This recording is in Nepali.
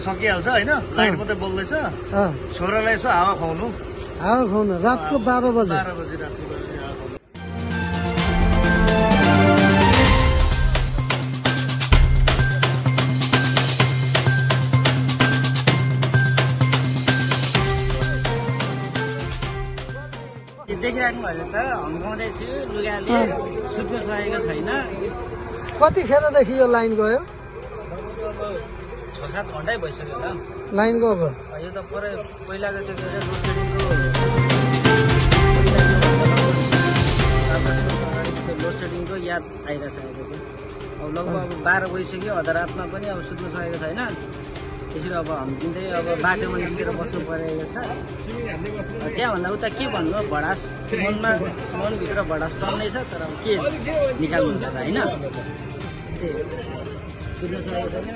सकिहाल्छ होइन लाइट मात्रै बोल्दैछ छोरालाई यसो हावा खुवाउनु रातको 12 बजे 12 बजे राति देखिराख्नु भयो त हम्काउँदैछु लुगाले सुत्न सकेको छैन कतिखेरदेखि यो लाइन गयो 6-7 घण्टै भइसक्यो त लाइन गएको यो त पहिलाको त्यो लोडसेडिङको याद आइरहेको छ अब लगभग 12 बजिसक्यो अधरातमा पनि अब सुत्न सकेको छैन त्यसरी अब हम्किँदै अब बाटोमा निस्केर बस्नु परेको छ त्यहाँभन्दा उता के भन्नु भडास मनभित्र भडास टन्नै छ तर अब के निकाल्नु हुन्छ त होइन सुत्न सकेको छैन